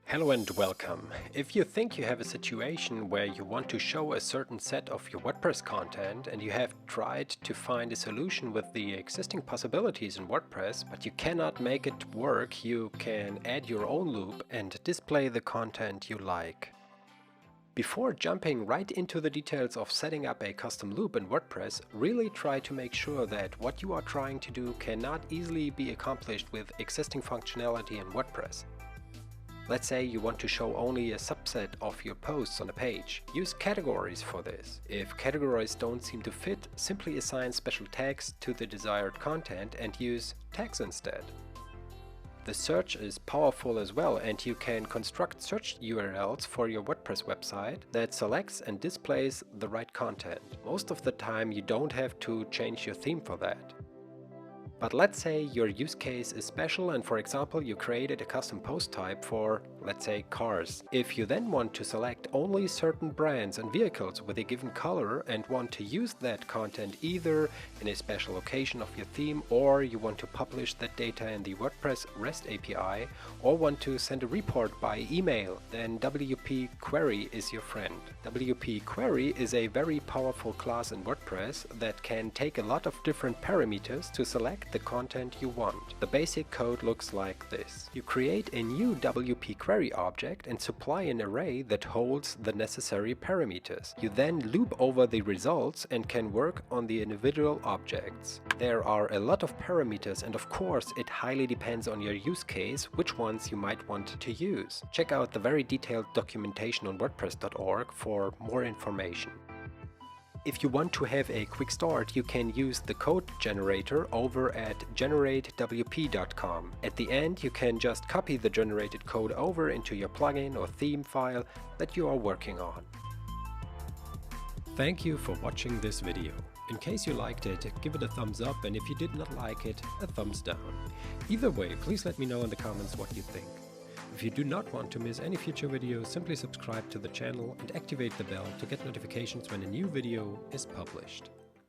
Hello and welcome. If you think you have a situation where you want to show a certain set of your WordPress content and you have tried to find a solution with the existing possibilities in WordPress, but you cannot make it work, you can add your own loop and display the content you like. Before jumping right into the details of setting up a custom loop in WordPress, really try to make sure that what you are trying to do cannot easily be accomplished with existing functionality in WordPress. Let's say you want to show only a subset of your posts on a page. Use categories for this. If categories don't seem to fit, simply assign special tags to the desired content and use tags instead. The search is powerful as well, and you can construct search URLs for your WordPress website that selects and displays the right content. Most of the time you don't have to change your theme for that. But let's say your use case is special and, for example, you created a custom post type for, let's say, cars. If you then want to select only certain brands and vehicles with a given color and want to use that content either in a special location of your theme, or you want to publish that data in the WordPress REST API, or want to send a report by email, then WPQuery is your friend. WPQuery is a very powerful class in WordPress that can take a lot of different parameters to select the content you want. The basic code looks like this. You create a new WPQuery object and supply an array that holds the necessary parameters. You then loop over the results and can work on the individual objects. There are a lot of parameters, and of course it highly depends on your use case which ones you might want to use. Check out the very detailed documentation on WordPress.org for more information. If you want to have a quick start, you can use the code generator over at generatewp.com. At the end, you can just copy the generated code over into your plugin or theme file that you are working on. Thank you for watching this video. In case you liked it, give it a thumbs up, and if you did not like it, a thumbs down. Either way, please let me know in the comments what you think. If you do not want to miss any future videos, simply subscribe to the channel and activate the bell to get notifications when a new video is published.